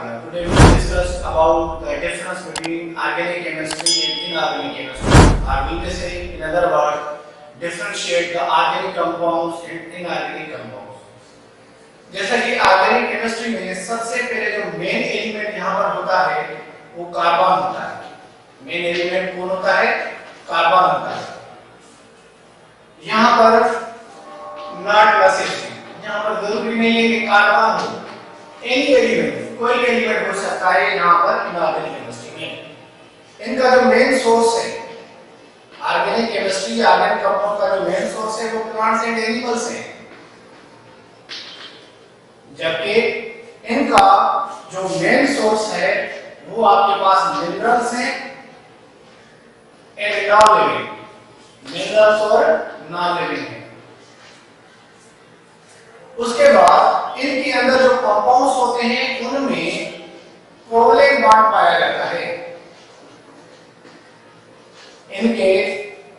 here. Today we will discuss about the difference between organic chemistry and inorganic chemistry. Or we may say, in other words, differentiate the organic compounds and inorganic compounds. जैसा कि organic chemistry में सबसे पहले जो main element यहाँ पर होता है वो कार्बन होता है। मेन एलिमेंट कौन होता है? कार्बन होता है। यहाँ पर नॉट नेसेसरी, यहाँ पर जरूरी नहीं है कि कार्बन हो, एनी एलिमेंट, कोई भी एलिमेंट हो सकता है यहाँ पर इनऑर्गेनिक केमिस्ट्री में। इनका जो मेन सोर्स है ऑर्गेनिक केमिस्ट्री, ऑर्गेनिक कंपाउंड का जो मेन सोर्स है वो प्लांट्स एंड एनिमल्स है, जबकि इनका जो मेन सोर्स है वो आपके पास मिनरल्स हैं एंड नॉन लिविंग, मिनरल्स और नॉन लिविंग है। उसके बाद इनके अंदर जो कंपाउंड्स होते हैं उनमें कोवलेंट बॉन्ड पाया जाता है। इनके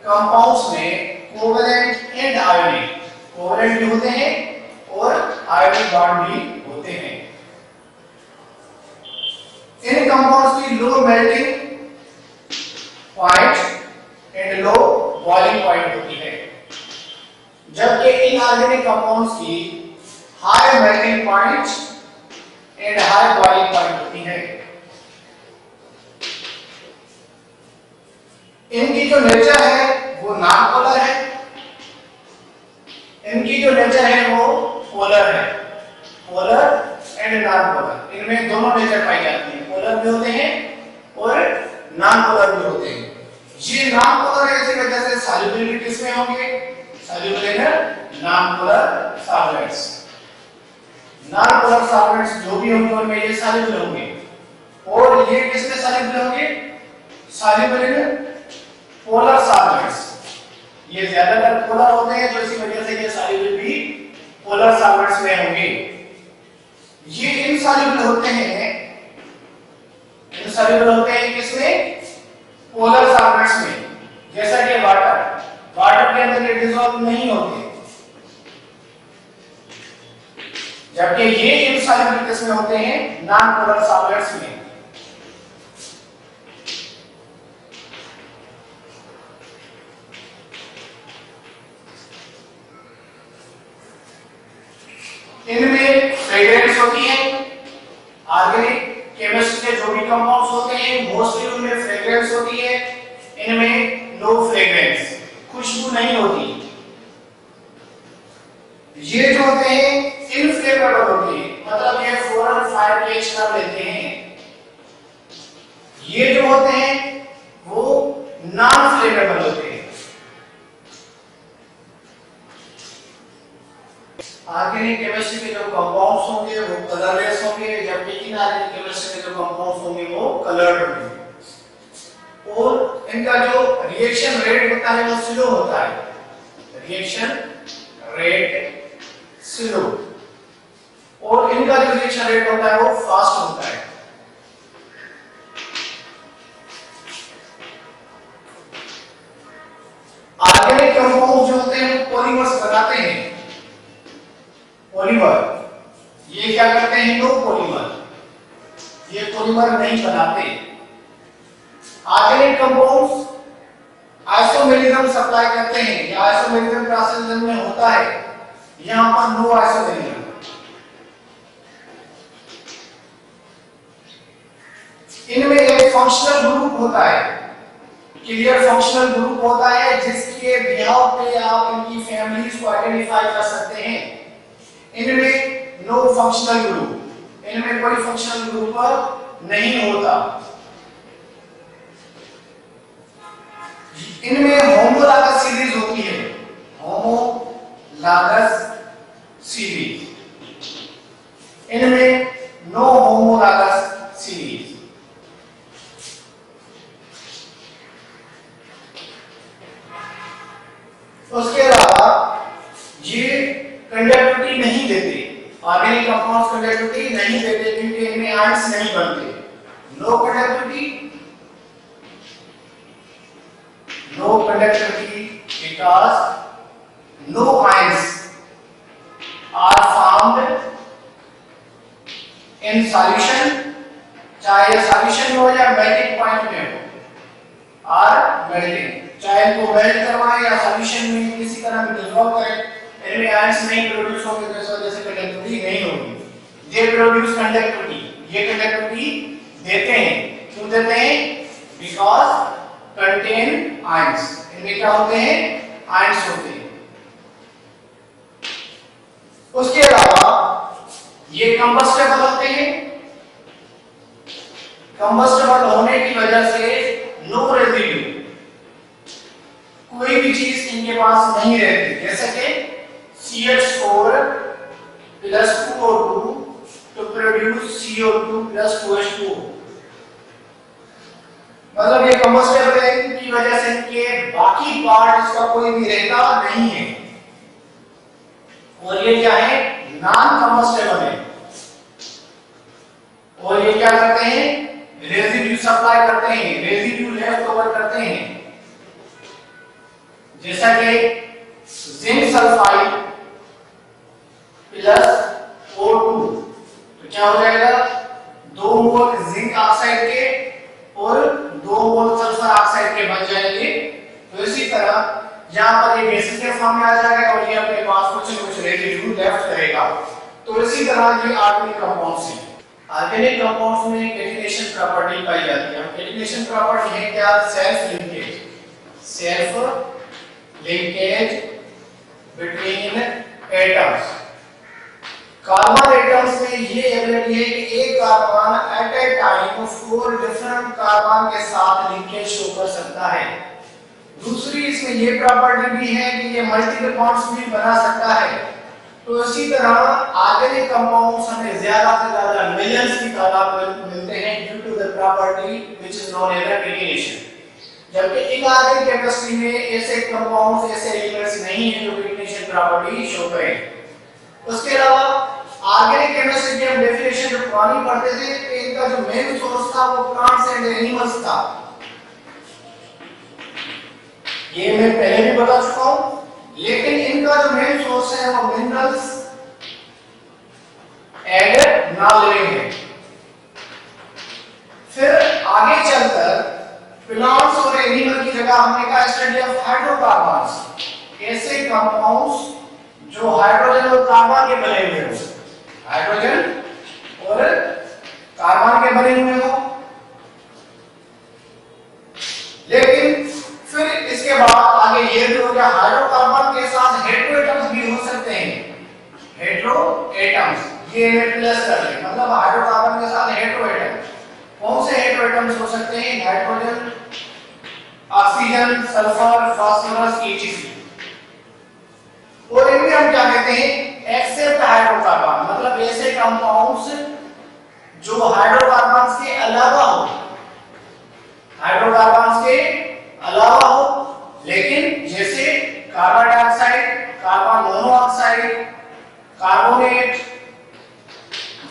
कंपाउंड्स में कोवलेंट एंड आयोनिक, कोवलेंट भी होते हैं और आयोनिक बॉन्ड भी होते हैं। इन कंपाउंड्स की low melting point and low boiling point होती है, जबकि इनऑर्गेनिक कंपाउंड्स की high melting point and high boiling point होती है। इनकी जो नेचर है वो नॉन पोलर है, इनकी जो नेचर है वो पोलर है, पोलर एंड नॉन पोलर, इनमें दोनों नेचर पाई जाती है, पोलर भी होते हैं और नॉन पोलर भी होते हैं। ये नॉन पोलर है, इसी वजह से सॉल्युबिलिटी किसमें होंगे? Soluble in non polar solvents. Non polar solvents जो भी होंगे उनमें ये सॉल्युबल होंगे, और ये किसमें सॉल्युबल होंगे? Soluble in polar solvents. ये ज्यादातर पोलर होते हैं, तो इसी वजह से ये सॉल्युबल भी पोलर सॉल्वेंट्स में होंगे। ये इनसॉल्युबल होते हैं, इनसॉल्युबल होते हैं किसमें? पोलर सॉल्वेंट्स में, जैसा कि वाटर, वाटर के अंदर ये डिसॉल्व नहीं होते, जबकि ये इनसॉल्युबल किसमें होते हैं? नॉन पोलर सॉल्वेंट्स में। इनमें फ्रेग्रेंस होती है, ऑर्गेनिक केमिस्ट्री के जो भी कंपाउंड्स होते हैं मोस्टली उनमें फ्रेग्रेंस होती है। इनमें नो फ्रेग्रेंस, खुशबू नहीं होती। ये जो होते हैं इनफ्लेमेबल होते हैं, मतलब ये फौरन फायर कैच कर लेते हैं। ये जो होते हैं वो नॉन फ्लेमेबल होते हैं। ऑर्गेनिक केमिस्ट्री के जो कंपाउंड्स होंगे वो कलरलेस होंगे, जबकि इनऑर्गेनिक केमिस्ट्री के जो कंपाउंड्स होंगे वो कलर्ड होंगे। और इनका जो रिएक्शन रेट होता है वो स्लो होता है, रिएक्शन रेट स्लो, और इनका जो रिएक्शन रेट होता है वो फास्ट होता है। ऑर्गेनिक कंपाउंड जो होते हैं वो पॉलीमर्स बनाते हैं, पॉलीमर। ये क्या करते हैं? नो पॉलीमर, ये पॉलीमर नहीं बनाते। ऑर्गेनिक कंपाउंड्स आइसोमेरिज्म सप्लाई करते हैं, ये आइसोमेरिज्म प्रोसेस में होता है, यहां पर नो आइसोमेरिज्म। इनमें एक फंक्शनल ग्रुप होता है, क्लियर फंक्शनल ग्रुप होता है, जिसके बिहाव पे आप इनकी फैमिलीज को आइडेंटिफाई कर सकते हैं। इनमें नो फंक्शनल ग्रुप, इनमें कोई फंक्शनल ग्रुप नहीं होता। इनमें होमोलॉगस सीरीज होती है, होमोलॉगस सीरीज, इनमें नो होमोलॉगस सीरीज। उसके अलावा ये कंडक्टिविटी नहीं देते, ऑर्गेनिक कंपाउंड्स कंडक्टिविटी नहीं देते क्योंकि इनमें आयंस नहीं बनते। No conductivity, no conductivity because no ions are found in solution, चाहे सॉल्यूशन में हो या मेल्टिंग पॉइंट में हो, और मेल्टिंग, चाहे इनको मेल्ट करवाएं या सॉल्यूशन में किसी तरह में डिसॉल्व करें, इनमें आयंस नहीं प्रोड्यूस होंगे, तो इस वजह से कंडक्टिविटी नहीं होगी। ये प्रोड्यूस कंडक्टिविटी, ये कंडक्टिविटी देते हैं, क्यों देते हैं? बिकॉज कंटेन आयंस, इनमें क्या होते हैं? आयंस होते हैं। उसके अलावा ये कंबस्टेबल होते हैं, कंबस्टेबल होने की वजह से नो रेजिड्यू, कोई भी चीज इनके पास नहीं रहती, जैसे कि CH4 plus 2O2 to produce CO2 plus 2H2O, मतलब ये कंबस्टेबल है, इनकी वजह से इनके बाकी पार्ट इसका कोई भी रहता नहीं है। और ये क्या है? नॉन कंबस्टेबल है। और ये क्या करते हैं? रेजिड्यू सप्लाई करते हैं, रेजिड्यू लेफ्ट ओवर करते हैं, जैसा कि जिंक सल्फाइड प्लस O2, तो क्या हो जाएगा? 2 मोल जिंक ऑक्साइड के और 2 मोल सल्फर ऑक्साइड के बन जाएंगे। तो इसी तरह यहाँ पर ये बेसिस के फॉर्म में आ जाएगा और ये अपने पास कुछ न कुछ रेजिड्यू लेफ्ट करेगा। तो इसी तरह ये ऑर्गेनिक कंपाउंड्स हैं। ऑर्गेनिक कंपाउंड्स में कैटिनेशन प्रॉपर्टी पाई जाती है। कैटिनेशन प्रॉपर्टी है क्या? Self linkage, self linkage between atoms. Carbon atoms में ये एबिलिटी है कि एक carbon at a time 4 different carbon के साथ लिंकेज शो कर सकता है। दूसरी इसमें ये प्रॉपर्टी भी है कि ये मल्टीपल बॉन्ड्स भी बना सकता है। तो इसी तरह ऑर्गेनिक कंपाउंड्स हमें ज्यादा से ज्यादा मिलियंस की तादाद में मिलते हैं due to the property which is known as catenation. जबकि इनऑर्गेनिक केमिस्ट्री में ऐसे कंपाउंड्स, ऐसे एलिमेंट्स नहीं है जो कैटिनेशन प्रॉपर्टी शो करें। उसके अलावा ऑर्गेनिक केमिस्ट्री की हम डेफिनेशन जो पुरानी पढ़ते थे, तो इनका जो मेन सोर्स था वो प्लांट्स एंड एनिमल्स था। ये मैं पहले भी बता चुका हूं, लेकिन इनका जो मेन सोर्स है वो मिनरल्स एंड नॉन लिविंग है। फिर आगे चलकर प्लांट्स और एनिमल की जगह हमने कहा स्टडी ऑफ हाइड्रोकार्बन्स, ऐसे कंपाउंड्स जो हाइड्रोजन और कार्बन के बने हुए हो, हाइड्रोजन और कार्बन के बने हुए हो। लेकिन फिर इसके बाद आगे ये भी हो गया, हाइड्रोकार्बन के साथ हेटेरोएटम्स भी हो सकते हैं। हेटेरोएटम्स ये प्लस कर लें, मतलब हाइड्रोकार्बन के साथ हेटेरोएटम। कौन से हेटेरोएटम्स हो सकते हैं? Nitrogen, oxygen, sulphur, phosphorus, etc। और इनमें हम क्या कहते हैं? एक्सेप्ट हाइड्रोकार्बन, मतलब ऐसे कंपाउंड्स जो हाइड्रोकार्बन्स के अलावा हो, हाइड्रोकार्बन्स के अलावा हो, लेकिन जैसे carbon dioxide, carbon monoxide, carbonate,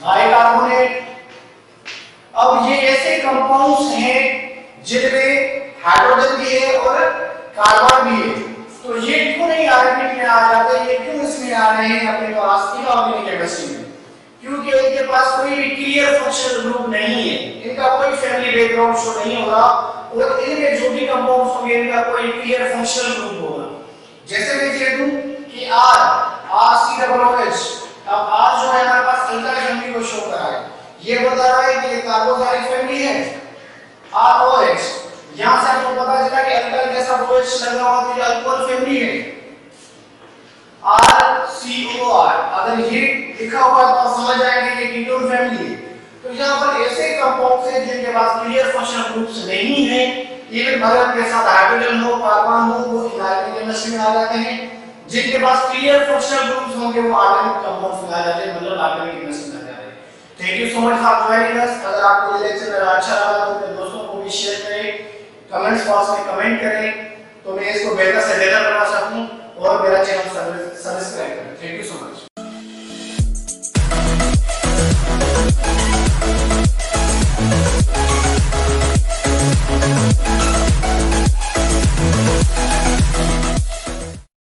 bicarbonate. अब ये ऐसे कंपाउंड्स हैं जिनमें हाइड्रोजन भी है और कार्बन भी है। तो ये क्यों नहीं ऑर्गेनिक में आ जाते? ये क्यों इसमें आ रहे हैं अपने पास इनऑर्गेनिक केमिस्ट्री में? क्योंकि इनके पास कोई भी क्लियर फंक्शनल ग्रुप नहीं है, इनका कोई फैमिली बैकग्राउंड शो नहीं होगा, और इनमें जो भी कंपाउंड्स होंगे इनका कोई क्लियर फंक्शनल ग्रुप होगा। जैसे मैं कह दूं कि RCOOH, अब R जो है हमारे पास अल्काइल फैमिली को शो कर रहा है, ये बता रहा है कि ये कार्बोक्सिलिक फैमिली है। ROH, यहां से आपको पता चला कि अल्काइल के साथ OH लगा हुआ तो ये अल्कोहल फैमिली है। RCOR, अगर ये लिखा हुआ है तो आप समझ जाएंगे कि कीटोन फैमिली है। तो यहाँ पर ऐसे कंपाउंड्स हैं जिनके पास क्लियर फंक्शनल ग्रुप्स नहीं है, इवन मदर के साथ हाइड्रोजन हो, कार्बन हो, वो इनऑर्गेनिक केमिस्ट्री में आ जाते हैं। जिनके पास क्लियर फंक्शनल ग्रुप्स होंगे वो ऑर्गेनिक कंपाउंड्स में आ जाते हैं, मतलब ऑर्गेनिक केमिस्ट्री में आ जाते हैं। Thank you so much for joining us. अगर आपको ये लेक्चर मेरा अच्छा लगा तो अपने दोस्तों को भी शेयर करें, कमेंट्स बॉक्स में कमेंट करें, तो मैं इसको बेहतर से बेहतर बना सकूं और मेरा चैनल सब्सक्राइब करें। Thank you so much.